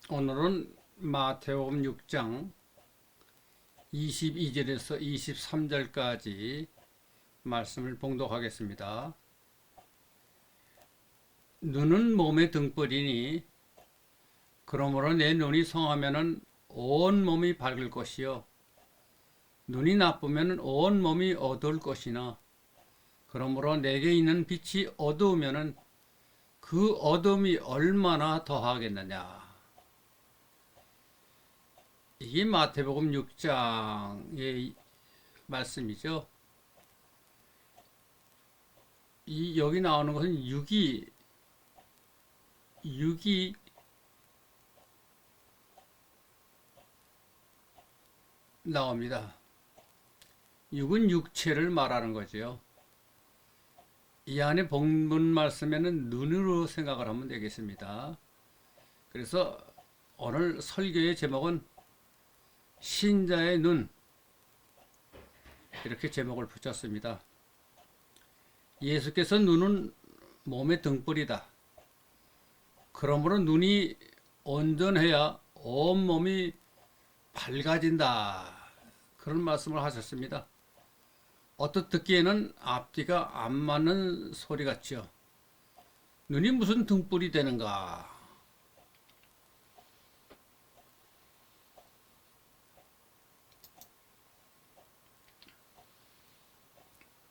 오늘은 마태복음 6장 22절에서 23절까지 말씀을 봉독하겠습니다. 눈은 몸의 등불이니 그러므로 내 눈이 성하면은 온 몸이 밝을 것이요 눈이 나쁘면은 온 몸이 어두울 것이나 그러므로 내게 있는 빛이 어두우면은 그 어둠이 얼마나 더하겠느냐. 이게 마태복음 6장의 말씀이죠. 여기 나오는 것은 육이 나옵니다. 육은 육체를 말하는 거죠. 이 안에 본문 말씀에는 눈으로 생각을 하면 되겠습니다. 그래서 오늘 설교의 제목은 신자의 눈, 이렇게 제목을 붙였습니다. 예수께서 눈은 몸의 등불이다. 그러므로 눈이 온전해야 온몸이 밝아진다. 그런 말씀을 하셨습니다. 어떻 듣기에는 앞뒤가 안 맞는 소리 같죠. 눈이 무슨 등불이 되는가?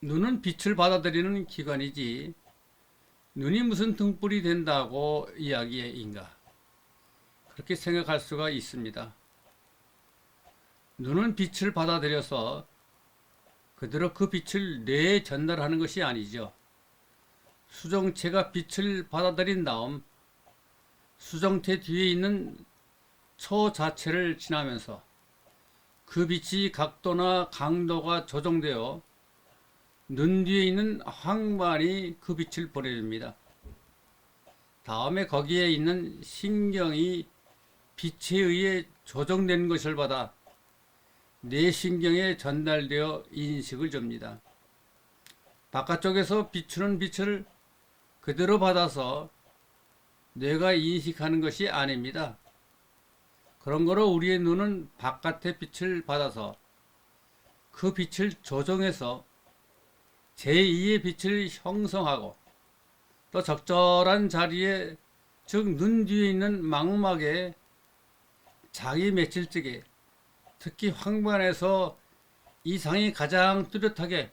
눈은 빛을 받아들이는 기관이지 눈이 무슨 등불이 된다고 이야기인가? 그렇게 생각할 수가 있습니다. 눈은 빛을 받아들여서 그대로 그 빛을 뇌에 전달하는 것이 아니죠. 수정체가 빛을 받아들인 다음 수정체 뒤에 있는 초 자체를 지나면서 그 빛이 각도나 강도가 조정되어 눈 뒤에 있는 황반이 그 빛을 보내줍니다. 다음에 거기에 있는 신경이 빛에 의해 조정된 것을 받아 뇌신경에 전달되어 인식을 줍니다. 바깥쪽에서 비추는 빛을 그대로 받아서 뇌가 인식하는 것이 아닙니다. 그런 거로 우리의 눈은 바깥의 빛을 받아서 그 빛을 조정해서 제2의 빛을 형성하고 또 적절한 자리에, 즉 눈 뒤에 있는 망막에 자기 맺힐 적에 특히 황반에서 이상이 가장 뚜렷하게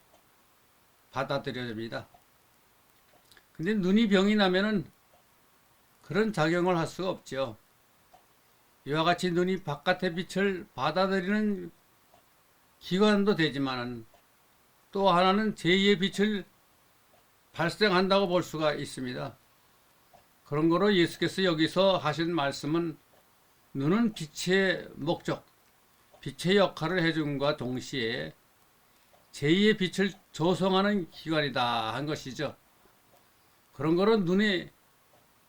받아들여집니다. 근데 눈이 병이 나면은 그런 작용을 할 수가 없죠. 이와 같이 눈이 바깥의 빛을 받아들이는 기관도 되지만은 또 하나는 제2의 빛을 발생한다고 볼 수가 있습니다. 그런 거로 예수께서 여기서 하신 말씀은 눈은 빛의 목적, 빛의 역할을 해줌과 동시에 제2의 빛을 조성하는 기관이다 한 것이죠. 그런 거로 눈이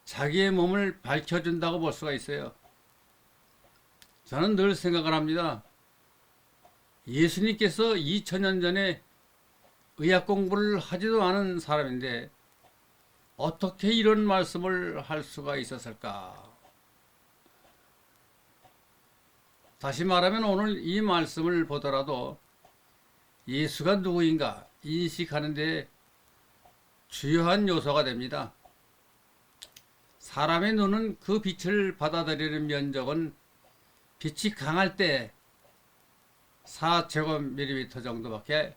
자기의 몸을 밝혀준다고 볼 수가 있어요. 저는 늘 생각을 합니다. 예수님께서 2000년 전에 의학 공부를 하지도 않은 사람인데 어떻게 이런 말씀을 할 수가 있었을까? 다시 말하면 오늘 이 말씀을 보더라도 예수가 누구인가 인식하는 데 주요한 요소가 됩니다. 사람의 눈은 그 빛을 받아들이는 면적은 빛이 강할 때 4제곱밀리미터 정도밖에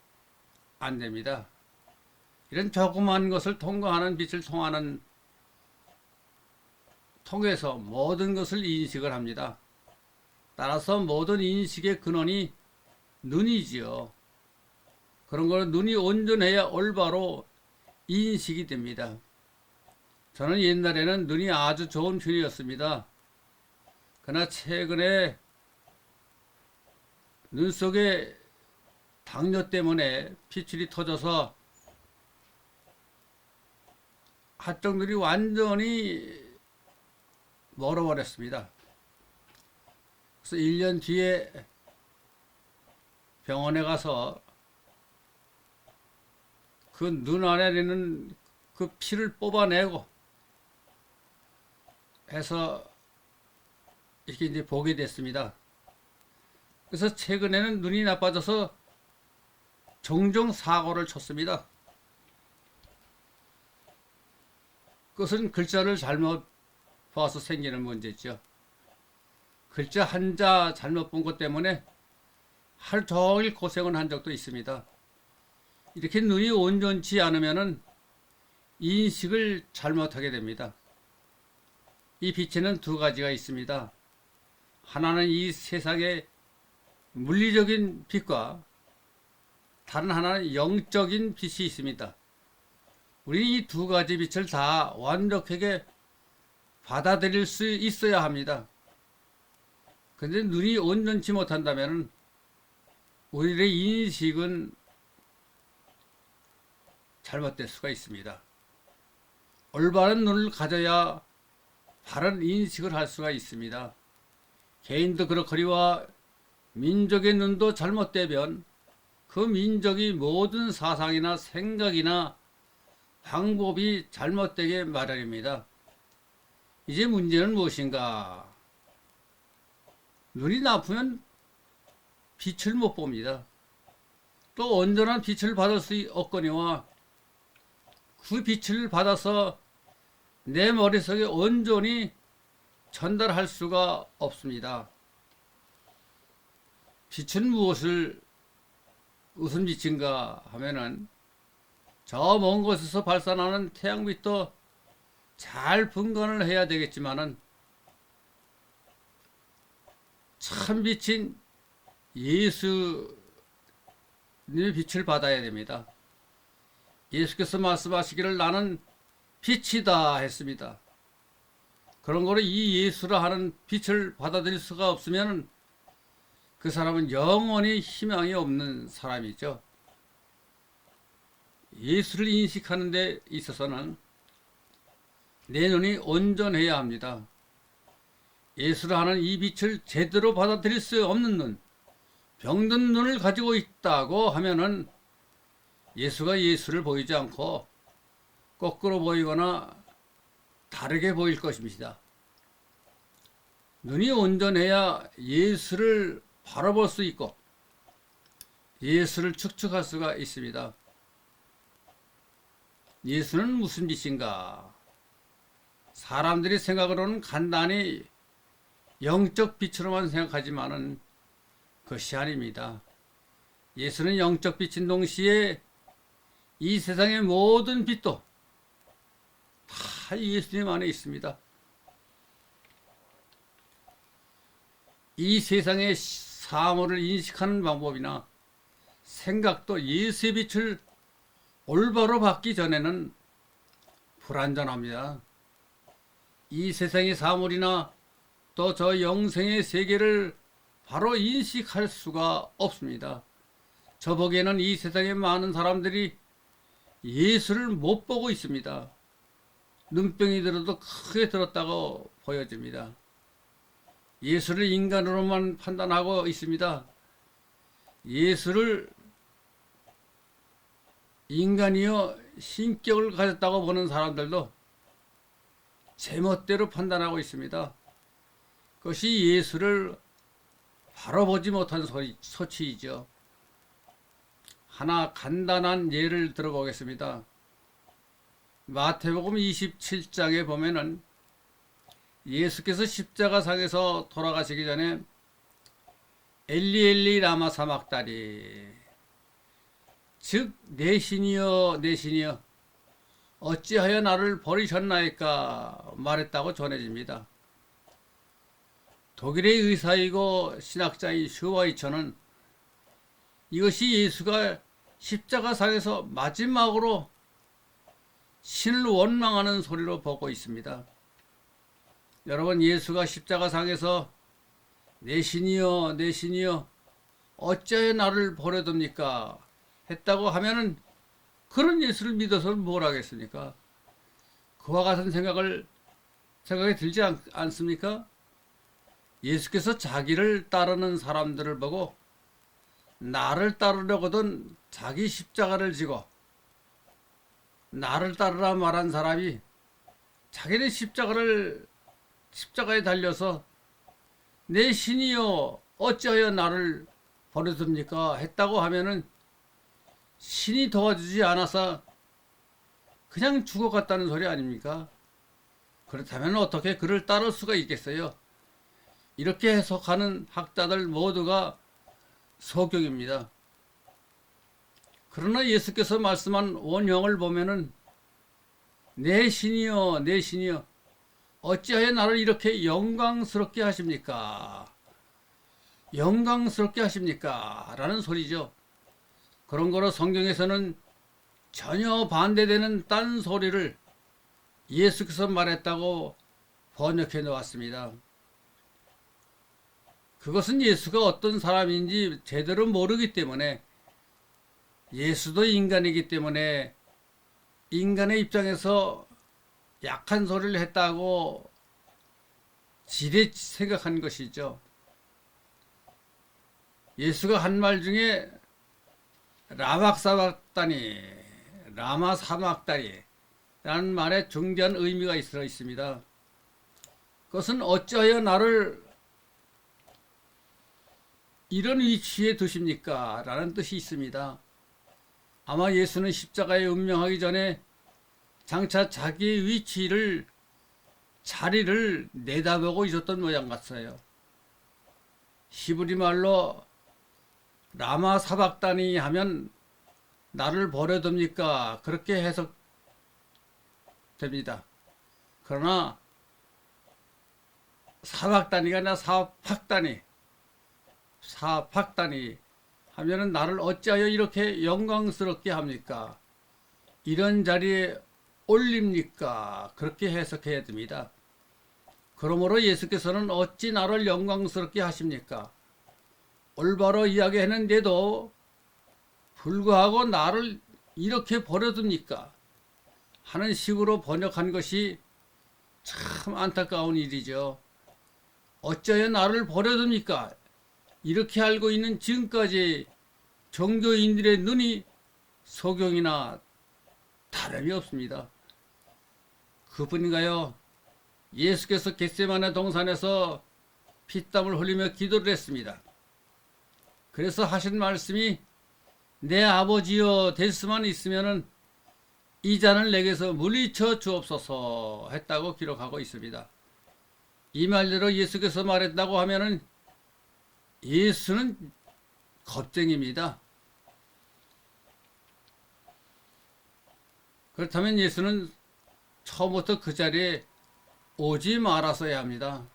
안 됩니다. 이런 조그만 것을 통과하는 빛을 통해서 모든 것을 인식을 합니다. 따라서 모든 인식의 근원이 눈이지요. 그런 걸 눈이 온전해야 올바로 인식이 됩니다. 저는 옛날에는 눈이 아주 좋은 편이었습니다. 그러나 최근에 눈 속에 당뇨 때문에 피출이 터져서 한쪽 눈이 완전히 멀어버렸습니다. 그래서 1년 뒤에 병원에 가서 그 눈 안에 있는 그 피를 뽑아내고 해서 이렇게 이제 보게 됐습니다. 그래서 최근에는 눈이 나빠져서 종종 사고를 쳤습니다. 그것은 글자를 잘못 봐서 생기는 문제죠. 글자 한자 잘못 본 것 때문에 하루 종일 고생을 한 적도 있습니다. 이렇게 눈이 온전치 않으면은 인식을 잘못하게 됩니다. 이 빛에는 두 가지가 있습니다. 하나는 이 세상의 물리적인 빛과 다른 하나는 영적인 빛이 있습니다. 우리는 이 두 가지 빛을 다 완벽하게 받아들일 수 있어야 합니다. 그런데 눈이 온전치 못한다면 우리의 인식은 잘못될 수가 있습니다. 올바른 눈을 가져야 바른 인식을 할 수가 있습니다. 개인도 그렇거니와 민족의 눈도 잘못되면 그 민족이 모든 사상이나 생각이나 방법이 잘못되게 마련입니다. 이제 문제는 무엇인가? 눈이 나쁘면 빛을 못 봅니다. 또 온전한 빛을 받을 수 없거니와 그 빛을 받아서 내 머릿속에 온전히 전달할 수가 없습니다. 빛은 무슨 빛인가 하면은 저 먼 곳에서 발산하는 태양빛도 잘 분간을 해야 되겠지만은 참 빛인 예수님의 빛을 받아야 됩니다. 예수께서 말씀하시기를 나는 빛이다 했습니다. 그런 거로 이 예수라 하는 빛을 받아들일 수가 없으면 그 사람은 영원히 희망이 없는 사람이죠. 예수를 인식하는 데 있어서는 내 눈이 온전해야 합니다. 예수라 하는 이 빛을 제대로 받아들일 수 없는 눈, 병든 눈을 가지고 있다고 하면은 예수가 예수를 보이지 않고 거꾸로 보이거나 다르게 보일 것입니다. 눈이 온전해야 예수를 바라볼 수 있고 예수를 축축할 수가 있습니다. 예수는 무슨 빛인가? 사람들이 생각으로는 간단히 영적 빛으로만 생각하지만은 그것이 아닙니다. 예수는 영적 빛인 동시에 이 세상의 모든 빛도 다 예수님 안에 있습니다. 이 세상의 사물을 인식하는 방법이나 생각도 예수의 빛을 올바로 받기 전에는 불완전합니다. 이 세상의 사물이나 또 저 영생의 세계를 바로 인식할 수가 없습니다. 저 보기에는 이 세상의 많은 사람들이 예수를 못 보고 있습니다. 눈병이 들어도 크게 들었다고 보여집니다. 예수를 인간으로만 판단하고 있습니다. 예수를 인간이여 신격을 가졌다고 보는 사람들도 제멋대로 판단하고 있습니다. 그것이 예수를 바로 보지 못한 소치이죠. 하나 간단한 예를 들어보겠습니다. 마태복음 27장에 보면은 예수께서 십자가상에서 돌아가시기 전에 엘리 엘리 라마 사막다리, 즉 내 신이여 내 신이여 어찌하여 나를 버리셨나이까 말했다고 전해집니다. 독일의 의사이고 신학자인 슈와이처는 이것이 예수가 십자가상에서 마지막으로 신을 원망하는 소리로 보고 있습니다. 여러분, 예수가 십자가상에서 내 신이여 내 신이여 어찌하여 나를 버려둡니까 했다고 하면은 그런 예수를 믿어서는 뭘 하겠습니까? 그와 같은 생각이 들지 않습니까? 예수께서 자기를 따르는 사람들을 보고 나를 따르려거든 자기 십자가를 지고 나를 따르라 말한 사람이 자기는 십자가에 달려서 내 신이여 어찌하여 나를 버려둡니까 했다고 하면은 신이 도와주지 않아서 그냥 죽어갔다는 소리 아닙니까? 그렇다면 어떻게 그를 따를 수가 있겠어요? 이렇게 해석하는 학자들 모두가 소경입니다. 그러나 예수께서 말씀한 원형을 보면은 내 신이여 내 신이여 어찌하여 나를 이렇게 영광스럽게 하십니까? 영광스럽게 하십니까? 라는 소리죠. 그런 거로 성경에서는 전혀 반대되는 딴 소리를 예수께서 말했다고 번역해 놓았습니다. 그것은 예수가 어떤 사람인지 제대로 모르기 때문에, 예수도 인간이기 때문에 인간의 입장에서 약한 소리를 했다고 지레 생각한 것이죠. 예수가 한 말 중에 라막사박다니, 라마사막다니 라는 말에 중대한 의미가 있어 있습니다. 그것은 어찌하여 나를 이런 위치에 두십니까? 라는 뜻이 있습니다. 아마 예수는 십자가에 운명하기 전에 장차 자기의 위치를, 자리를 내다보고 있었던 모양 같아요. 히브리 말로 라마 사박다니 하면 나를 버려둡니까? 그렇게 해석됩니다. 그러나 사박다니가 아니라 사박다니 하면은 나를 어찌하여 이렇게 영광스럽게 합니까? 이런 자리에 올립니까? 그렇게 해석해야 됩니다. 그러므로 예수께서는 어찌 나를 영광스럽게 하십니까? 올바로 이야기했는데도 불구하고 나를 이렇게 버려둡니까? 하는 식으로 번역한 것이 참 안타까운 일이죠. 어찌하여 나를 버려둡니까? 이렇게 알고 있는 지금까지 종교인들의 눈이 소경이나 다름이 없습니다. 그뿐인가요? 예수께서 겟세마네 동산에서 피땀을 흘리며 기도를 했습니다. 그래서 하신 말씀이 내 아버지여 될 수만 있으면은 이 잔을 내게서 물리쳐 주옵소서 했다고 기록하고 있습니다. 이 말대로 예수께서 말했다고 하면은 예수는 겁쟁입니다. 그렇다면 예수는 처음부터 그 자리에 오지 말았어야 합니다.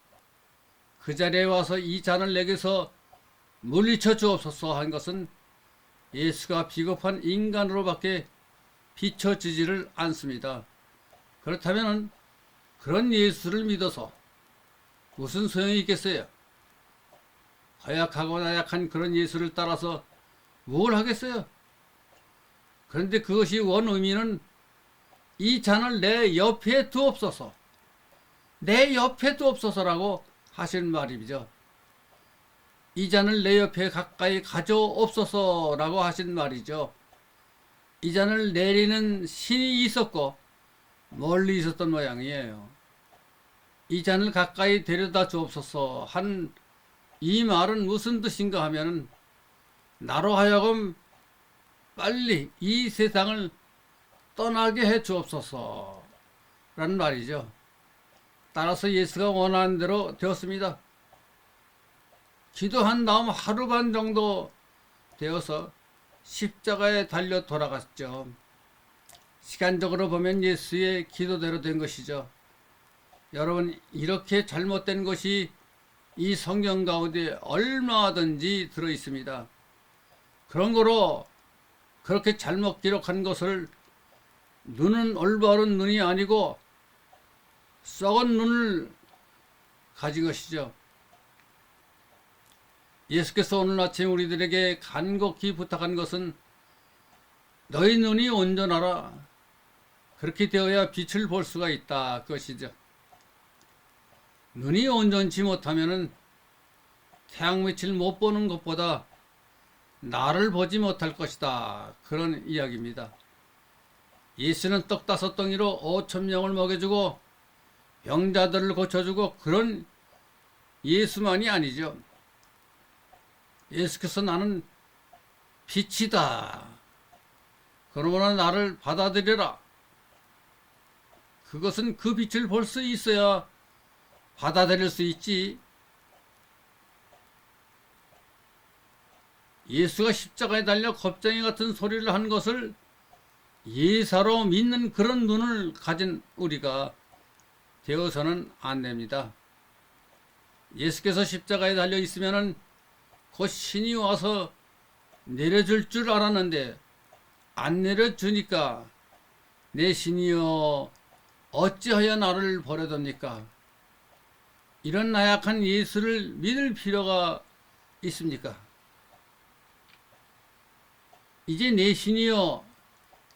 그 자리에 와서 이 잔을 내게서 물리쳐 주옵소서 한 것은 예수가 비겁한 인간으로밖에 비춰지지를 않습니다. 그렇다면 그런 예수를 믿어서 무슨 소용이 있겠어요? 허약하고 나약한 그런 예수를 따라서 뭘 하겠어요? 그런데 그것이 원 의미는 이 잔을 내 옆에 두옵소서, 내 옆에 두옵소서라고 하신 말이죠. 이 잔을 내 옆에 가까이 가져옵소서라고 하신 말이죠. 이 잔을 내리는 신이 있었고 멀리 있었던 모양이에요. 이 잔을 가까이 데려다 주옵소서 한 이 말은 무슨 뜻인가 하면 나로 하여금 빨리 이 세상을 떠나게 해 주옵소서 라는 말이죠. 따라서 예수가 원하는 대로 되었습니다. 기도한 다음 하루 반 정도 되어서 십자가에 달려 돌아갔죠. 시간적으로 보면 예수의 기도대로 된 것이죠. 여러분, 이렇게 잘못된 것이 이 성경 가운데 얼마든지 들어 있습니다. 그런 거로 그렇게 잘못 기록한 것을 눈은 올바른 눈이 아니고 썩은 눈을 가진 것이죠. 예수께서 오늘 아침 우리들에게 간곡히 부탁한 것은 너희 눈이 온전하라. 그렇게 되어야 빛을 볼 수가 있다. 그것이죠. 눈이 온전치 못하면은 태양빛을 못 보는 것보다 나를 보지 못할 것이다. 그런 이야기입니다. 예수는 떡 5덩이로 5,000명을 먹여주고 병자들을 고쳐주고 그런 예수만이 아니죠. 예수께서 나는 빛이다. 그러므로 나를 받아들여라. 그것은 그 빛을 볼 수 있어야 받아들일 수 있지. 예수가 십자가에 달려 겁쟁이 같은 소리를 한 것을 예사로 믿는 그런 눈을 가진 우리가 되어서는 안 됩니다. 예수께서 십자가에 달려 있으면은 곧 신이 와서 내려줄 줄 알았는데 안 내려주니까 내 신이여 어찌하여 나를 버려둡니까? 이런 나약한 예수를 믿을 필요가 있습니까? 이제 내 신이여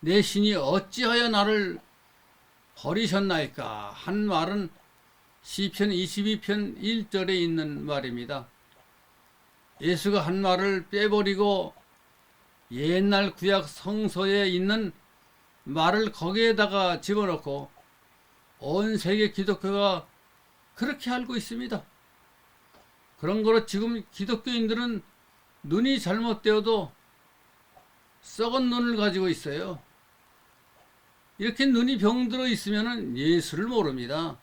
내 신이 어찌하여 나를 버리셨나이까 한 말은 시편 22편 1절에 있는 말입니다. 예수가 한 말을 빼버리고 옛날 구약 성서에 있는 말을 거기에다가 집어넣고 온 세계 기독교가 그렇게 알고 있습니다. 그런 거로 지금 기독교인들은 눈이 잘못되어도 썩은 눈을 가지고 있어요. 이렇게 눈이 병들어 있으면 예수를 모릅니다.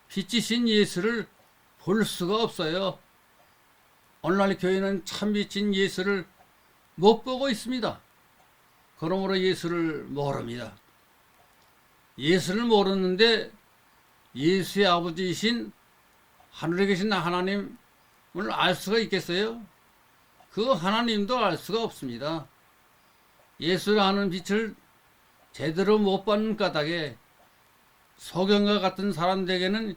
빛이신 예수를 볼 수가 없어요. 오늘날 교회는 참 빛인 예수를 못 보고 있습니다. 그러므로 예수를 모릅니다. 예수를 모르는데 예수의 아버지이신 하늘에 계신 하나님을 알 수가 있겠어요? 그 하나님도 알 수가 없습니다. 예수라는 빛을 제대로 못 받는 까닭에 소경과 같은 사람들에게는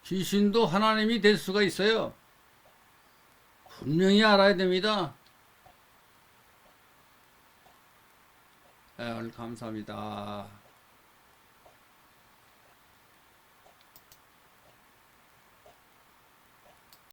귀신도 하나님이 될 수가 있어요. 분명히 알아야 됩니다. 오늘 감사합니다.